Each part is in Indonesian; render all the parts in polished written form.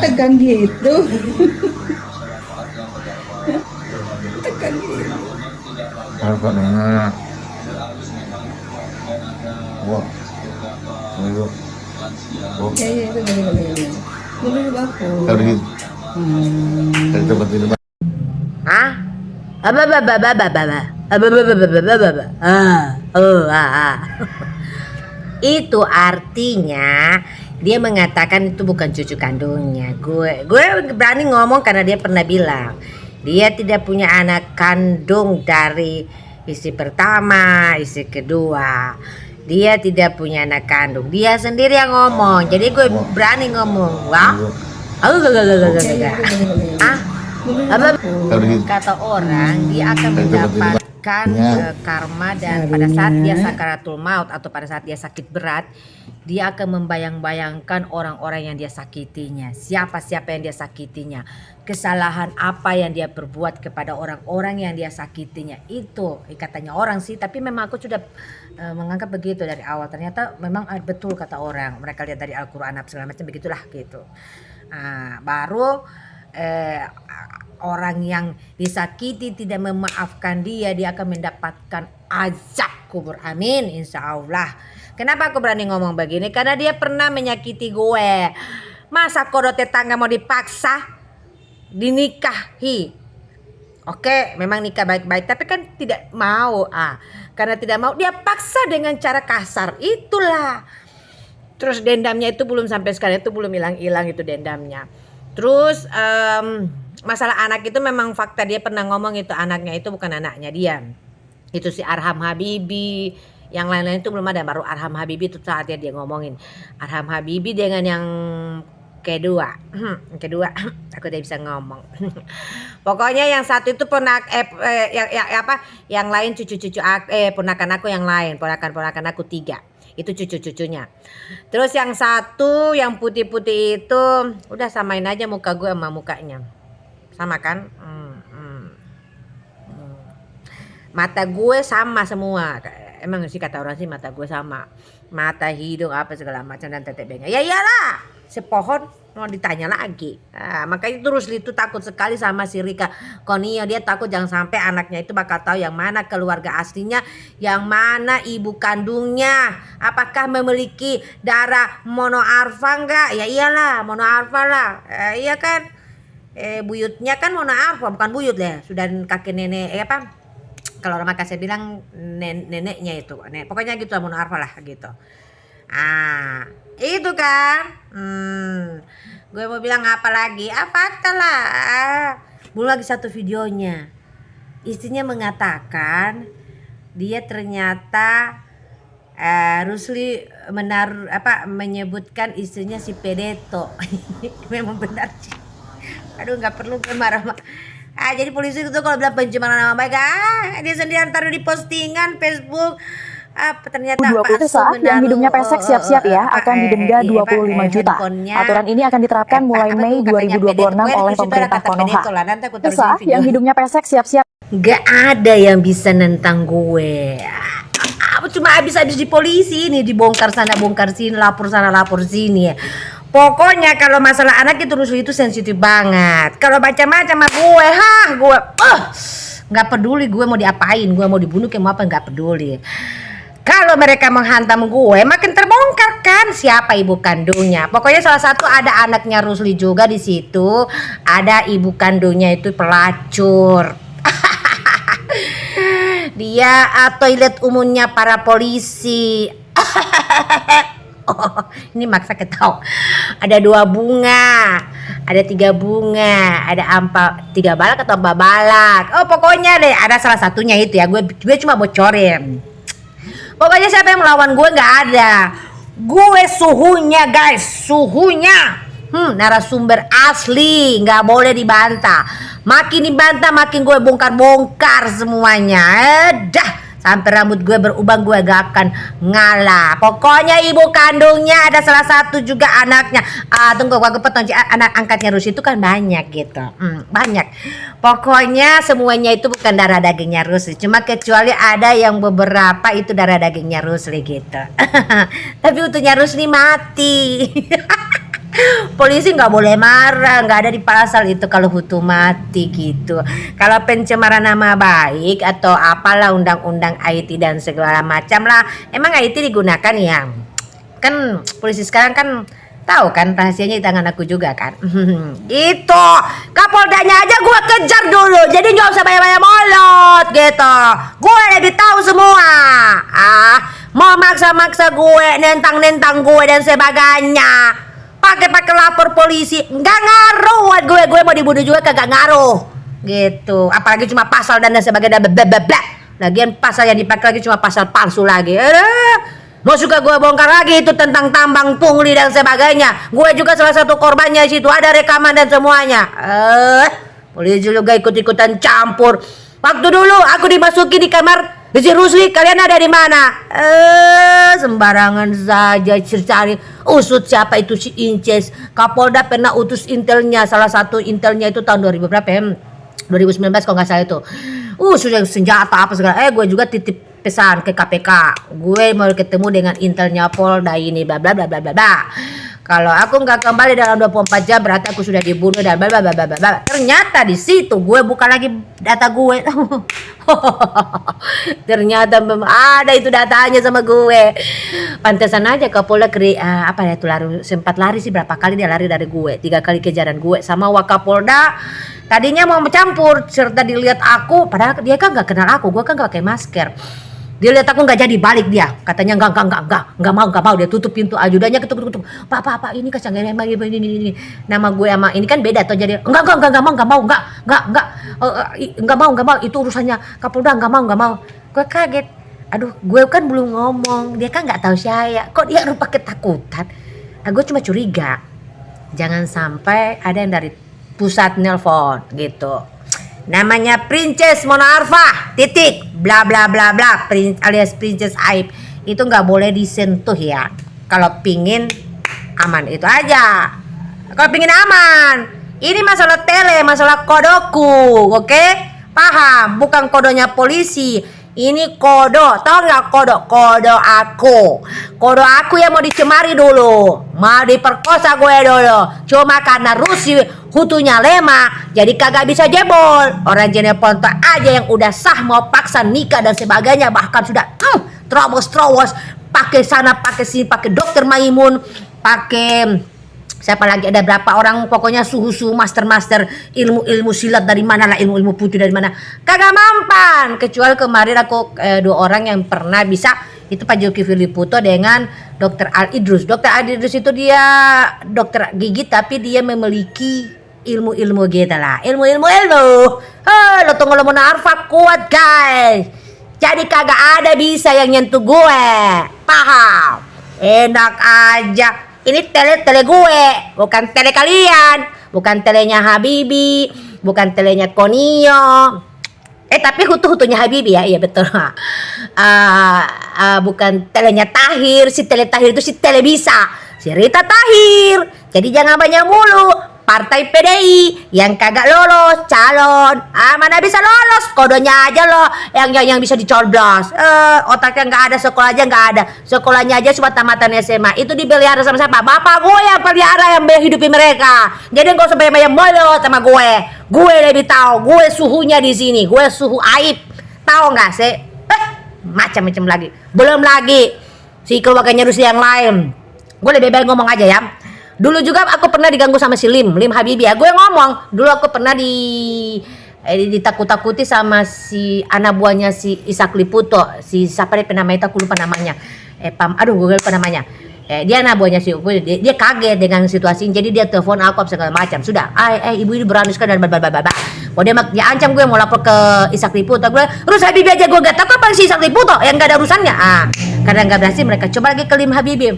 tegang gitu. Tegang gitu. Apa dengar? Wah, ayo. Oh, Ya itu boleh. Boleh aku. dari tempat ini. Hah? Itu artinya dia mengatakan itu bukan cucu kandungnya. Gue berani ngomong karena dia pernah bilang dia tidak punya anak kandung dari istri pertama, istri kedua. Dia tidak punya anak kandung. Dia sendiri yang ngomong. Jadi gue berani ngomong. Wah. Ah, kata orang dia akan mendapatkan karma, dan pada saat dia sakaratul maut atau pada saat dia sakit berat, dia akan membayang-bayangkan orang-orang yang dia sakitinya, siapa-siapa yang dia sakitinya, kesalahan apa yang dia perbuat kepada orang-orang yang dia sakitinya. Itu katanya orang sih, tapi memang aku sudah menganggap begitu dari awal. Ternyata memang betul kata orang, mereka lihat dari Al-Quran segala macam begitulah gitu. Baru orang yang disakiti tidak memaafkan dia akan mendapatkan azab kubur. Amin, insya Allah. Kenapa aku berani ngomong begini? Karena dia pernah menyakiti gue. Masa kodok tetangga mau dipaksa dinikahi? Oke, memang nikah baik-baik, tapi kan tidak mau. Karena tidak mau, dia paksa dengan cara kasar. Itulah. Terus dendamnya itu belum sampai sekarang, itu belum hilang-hilang itu dendamnya. Terus masalah anak itu memang fakta, dia pernah ngomong itu anaknya itu bukan anaknya dia. Itu si Arham Habibi. Yang lain-lain itu belum ada, baru Arham Habibi itu saatnya dia ngomongin. Arham Habibi dengan yang kedua. Aku udah bisa ngomong. Pokoknya yang satu itu yang lain cucu-cucu ponakan aku, yang lain ponakan aku 3. Itu cucu-cucunya. Terus yang satu yang putih-putih itu udah samain aja muka gue sama mukanya. Sama kan? Mata gue sama semua. Emang sih kata orang sih mata gue sama. Mata, hidung, apa segala macam dan tetek bengek. Ya iyalah, sepohon mau ditanya lagi. Makanya terus itu takut sekali sama si Rika Konio. Dia takut jangan sampai anaknya itu bakal tahu yang mana keluarga aslinya, yang mana ibu kandungnya. Apakah memiliki darah monoarfa enggak? Ya iyalah, monoarfa lah. Iya kan? Buyutnya kan monoarfa, bukan buyut ya. Sudah kakek nenek kalau orang Makassar bilang neneknya itu. Pokoknya gitu lah, monoarfa lah gitu. Itu kan. Gue mau bilang apa lagi? Fakta lah. Belum lagi satu videonya. Istrinya mengatakan dia ternyata Rusli menyebutkan istrinya si Pedeto. Memang benar sih. Aduh, nggak perlu gue marah. Jadi polisi itu kalau bilang pencemaran nama baik, dia sendiri taruh di postingan Facebook. Ternyata Pak Sumenaro yang hidupnya pesek siap-siap ya akan didenda 25 juta. Aturan ini akan diterapkan mulai Mei 2026 oleh pemerintah Konoha. Desa yang hidupnya pesek siap-siap. Gak ada yang bisa nentang gue. Cuma habis-habis di polisi ini, dibongkar sana bongkar sini, lapor sana lapor sini ya. Pokoknya kalau masalah anak itu sensitif banget. Kalau macam-macam sama gue, nggak peduli gue mau diapain, gue mau dibunuh kayak mau apa, nggak peduli. Kalau mereka menghantam gue, makin terbongkar kan siapa ibu kandungnya. Pokoknya salah satu ada anaknya Rusli juga di situ, ada ibu kandungnya itu pelacur. Dia toilet umumnya para polisi. Ini maksa ketawa. Ada 2 bunga, ada 3 bunga, ada 3 balak atau 4 balak. Pokoknya deh ada salah satunya itu ya. Gue cuma bocorin. Pokoknya siapa yang melawan gue nggak ada. Gue suhunya guys, suhunya. Narasumber asli, nggak boleh dibantah. Makin dibantah makin gue bongkar-bongkar semuanya. Dah. Sampai rambut gue berubang, gue gak akan ngalah. Pokoknya ibu kandungnya ada salah satu juga anaknya. Tunggu gue potong, anak angkatnya Rusli itu kan banyak gitu. Banyak. Pokoknya semuanya itu bukan darah dagingnya Rusli. Cuma kecuali ada yang beberapa itu darah dagingnya Rusli gitu. Tapi utuhnya Rusli mati. Polisi nggak boleh marah, nggak ada di pasal itu kalau hukum mati gitu. Kalau pencemaran nama baik atau apalah undang-undang IT dan segala macam lah, emang IT digunakan ya. Kan polisi sekarang kan tahu kan rahasianya di tangan aku juga kan. Gitu. Kapoldanya aja gue kejar dulu. Jadi nggak usah banyak-banyak molot gitu. Gue lebih tahu semua. Mau maksa-maksa gue, nentang-nentang gue dan sebagainya. Pakai lapor polisi, nggak ngaruh buat gue mau dibunuh juga kagak ngaruh. Gitu. Apalagi cuma pasal dan sebagainya. Lagian pasal yang dipakai lagi cuma pasal palsu lagi. Mau suka gue bongkar lagi itu tentang tambang pungli dan sebagainya. Gue juga salah satu korbannya situ, ada rekaman dan semuanya. Polisi juga ikut-ikutan campur. Waktu dulu aku dimasuki di kamar si Rusli, kalian ada di mana? Sembarangan saja cari usut siapa itu si Inces. Kapolda pernah utus intelnya, salah satu intelnya itu tahun 2000 berapa ya? 2019 kalau nggak salah itu. Sudah senjata apa segala. Gue juga titip pesan ke KPK, gue mau ketemu dengan intelnya Polda ini bla bla bla bla bla. Kalau aku nggak kembali dalam 24 jam berarti aku sudah dibunuh dan bla bla bla bla bla. Ternyata di situ gue buka lagi data gue. Ternyata ada itu datanya sama gue. Pantesan aja Kapolda sempat lari sih, berapa kali dia lari dari gue, 3 kali kejaran gue sama Wakapolda. Tadinya mau mencampur serta dilihat aku, padahal dia kan nggak kenal aku, gue kan nggak pakai masker. Dia lihat aku nggak jadi balik dia, katanya nggak mau, dia tutup pintu, ajudannya ketuk. Pak ini kacang ini nama gue sama ini kan beda tuh, jadi nggak mau itu urusannya Kapolda, nggak mau. Gue kaget, aduh gue kan belum ngomong, dia kan nggak tahu saya, kok dia rupa ketakutan. Gue cuma curiga, jangan sampai ada yang dari pusat nelpon gitu. Namanya Princess Mona Arfa titik bla bla bla bla alias Princess Aib, itu nggak boleh disentuh ya kalau pingin aman, itu aja kalau pingin aman. Ini masalah masalah kodoku, oke? Paham? Bukan kodonya polisi, ini kodo, tau nggak kodo aku yang mau dicemari dulu, mau diperkosa gue dulu, cuma karena Rusi hutunya lemah jadi kagak bisa jebol. Orang jenis Ponto aja yang udah sah mau paksa nikah dan sebagainya, bahkan sudah terobos pakai sana pakai sini, pakai dokter Maimun, pakai siapa lagi, ada berapa orang pokoknya suhu master ilmu silat dari mana lah, ilmu putih dari mana, kagak mampan. Kecuali kemarin aku 2 orang yang pernah bisa, itu Pak Joki Filiputo dengan Dokter Al Idrus. Dokter Al Idrus itu dia dokter gigi tapi dia memiliki ilmu gitu lah, ilmu. Lo tunggu lo Mona Arfa kuat guys, jadi kagak ada bisa yang nyentuh gue, paham? Enak aja. Ini tele gue, bukan tele kalian, bukan telenya Habibi, bukan telenya Konio. Tapi hutunya Habibi ya, iya betul. Bukan telenya Tahir, si tele Tahir itu si tele bisa, si Rita Tahir. Jadi jangan banyak mulu. Partai PDI yang kagak lolos calon, mana bisa lolos, kodonya aja lo yang bisa dicoblos. Otaknya nggak ada, sekolah aja nggak ada, sekolahnya aja cuma tamatan SMA. Itu dipelihara sama siapa? Bapak gue yang pelihara, yang hidupi mereka. Jadi nggak usah banyak molot sama gue lebih tahu, gue suhunya di sini, gue suhu Aib, tahu nggak sih? Macam-macam lagi, belum lagi si keluarganya Rusia yang lain. Gue lebih baik ngomong aja ya. Dulu juga aku pernah diganggu sama si Lim Habibie ya. Gue ngomong, dulu aku pernah ditakut-takuti sama si anak buahnya si Ishak Liputo, si siapa dia namanya, aku lupa namanya. Gue lupa namanya. Dia anak buahnya si dia kaget dengan situasi ini, jadi dia telepon aku segala macam. Sudah, ibu ini berani sekali dan blablabla. Dia ancam gue mau lapor ke Ishak Liputo. Gue, terus Habibie aja gue gak tahu apa si Ishak Liputo yang gak ada urusannya. Karena gak berhasil, mereka coba lagi ke Lim Habibie.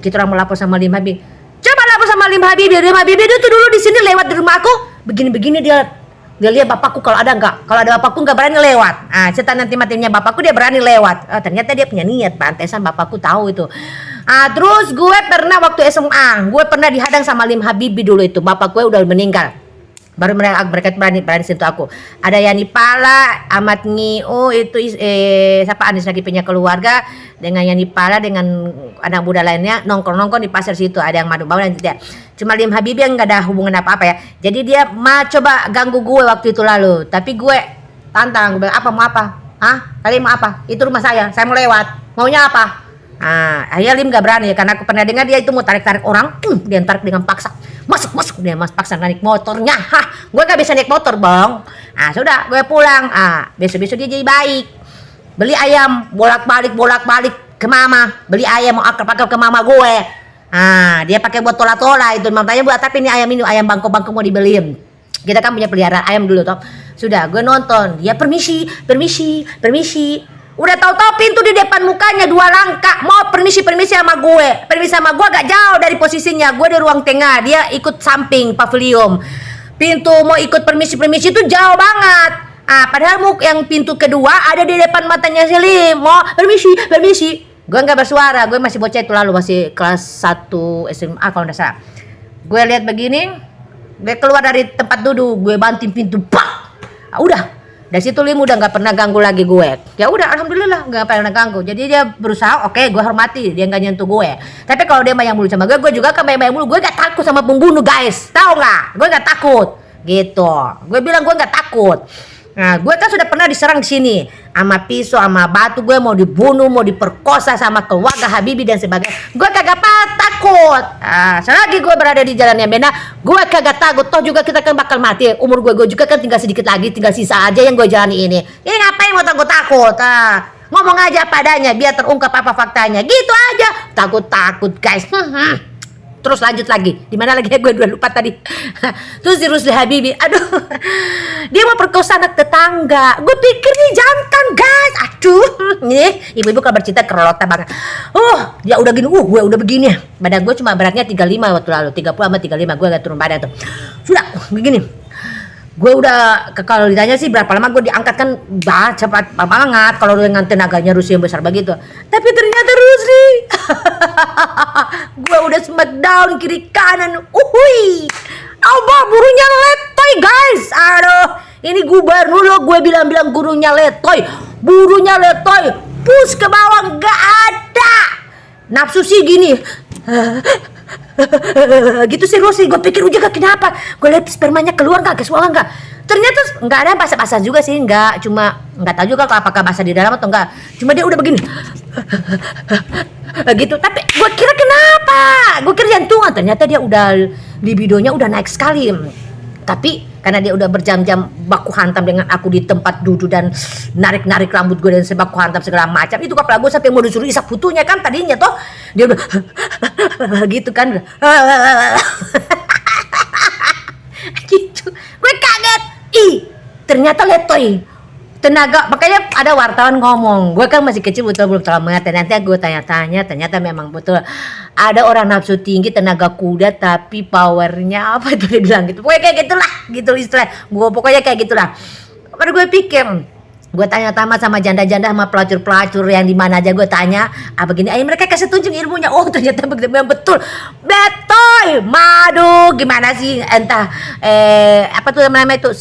Kita orang mau lapor sama Lim Habibie. Coba lapor sama Lim Habibie itu tuh dulu di sini lewat di rumah aku begini dia lihat bapakku, kalau ada bapakku nggak berani lewat. Setan nanti matinya bapakku dia berani lewat. Ternyata dia punya niat, pantesan bapakku tahu itu. Terus gue pernah waktu SMA gue pernah dihadang sama Lim Habibie dulu itu, bapak gue udah meninggal. Baru mereka berani sentuh aku. Ada Yani Pala, Ahmad Ngiu itu siapa Anis lagi punya keluarga, dengan Yani Pala dengan anak muda lainnya nongkrong di pasar situ, ada yang madu bau dan tidak. Cuma Lim Habibie yang nggak ada hubungan apa-apa ya. Jadi dia coba ganggu gue waktu itu lalu, tapi gue tantang, gue bilang, apa mau apa? Kalian mau apa? Itu rumah saya mau lewat. Maunya apa? Akhirnya Lim gak berani ya, karena aku pernah dengar dia itu mau tarik-tarik orang, dia tarik dengan paksa. Masuk dia paksa naik motornya. Gue gak bisa naik motor, Bang. Sudah, gue pulang. Besok-besok dia jadi baik. Beli ayam, bolak-balik ke mama. Beli ayam mau akrab-akrab ke mama gue. Dia pakai buat tola-tola itu. Makanya buat tapi ini ayam bangko-bangko mau dibeliin. Kita kan punya peliharaan ayam dulu toh. Sudah, gue nonton. Dia permisi. Udah tahu-tahu pintu di depan mukanya 2 langkah. Mau permisi sama gue. Permisi sama gue agak jauh dari posisinya. Gue di ruang tengah, dia ikut samping pavilion. Pintu mau ikut permisi itu jauh banget. Padahal yang pintu kedua ada di depan matanya Selim. Mau permisi. Gue nggak bersuara. Gue masih bocah itu lalu, masih kelas 1 SMA kalau nggak salah. Gue lihat begini, gue keluar dari tempat duduk, gue banting pintu, udah. Dari situ Lim udah nggak pernah ganggu lagi gue. Ya udah, alhamdulillah nggak pernah ganggu. Jadi dia berusaha, oke, gue hormati, dia nggak nyentuh gue. Tapi kalau dia bayang bulu sama gue juga kan bayang bulu. Gue nggak takut sama pembunuh, guys. Tahu nggak? Gue nggak takut. Gitu. Gue bilang gue nggak takut. Nah, gue kan sudah pernah diserang di sini sama pisau, sama batu. Gue mau dibunuh, mau diperkosa sama keluarga Habibie dan sebagainya. Gue kagak takut. Selagi gue berada di jalan yang benar, gue kagak takut. Toh juga kita kan bakal mati. Umur gue juga kan tinggal sedikit lagi, tinggal sisa aja yang gue jalani ini. Ini ngapain mau takut? Ngomong aja padanya, biar terungkap apa faktanya. Gitu aja. Takut guys. Terus lanjut lagi. Di mana lagi gue udah lupa tadi. Terus si Rusli Habibie, aduh. Dia mau perkosa anak tetangga. Gue pikir nih jantan, guys. Aduh. Nih, ibu-ibu kalau bercinta kerolota banget. Dia udah gini. Gue udah begini. Badan gue cuma beratnya 35 waktu lalu. 30 sama 35 gue gak turun badan tuh. Sudah, begini. Gue udah, kalau ditanya sih berapa lama gue diangkat kan cepat banget kalau dengan tenaganya Rusli yang besar begitu. Tapi ternyata Rusli gue udah smackdown kiri kanan. Burunya letoy, guys. Aduh, ini gubernur lo, gue bilang gurunya letoy. Burunya letoy, push ke bawah nggak ada. Nafsu sih gini. Gitu sih Rusli. Gue pikir juga kenapa, gue lihat spermanya keluar nggak, kesuara nggak. Ternyata nggak ada basah-basah juga sih, nggak, cuma nggak tahu juga apakah basah di dalam atau enggak. Cuma dia udah begini gitu. Tapi gue kira kenapa, gue kira jantungan. Ternyata dia udah libidonya udah naik sekali. Tapi karena dia udah berjam-jam baku hantam dengan aku di tempat duduk dan narik-narik rambut gue dan sebaku hantam segala macam, itu kepala gue sampai mau disuruh isap putunya kan tadinya toh. Dia udah gitu kan. Gitu. Gue kaget. Ternyata letoy. Tenaga, makanya ada wartawan ngomong, gue kan masih kecil betul belum terlalu mengerti. Nanti gue tanya-tanya, ternyata memang betul ada orang nafsu tinggi, tenaga kuda, tapi powernya apa itu dia bilang gitu. Pokoknya kayak gitulah, gitu istilah. Gue pokoknya kayak gitulah. Baru gue pikir, gue tanya-tanya sama janda-janda, sama pelacur-pelacur yang di mana aja gue tanya, begini, mereka kasih tunjuk ilmunya. Ternyata betul. Betoy, madu, gimana sih? Entah, apa tuh namanya itu?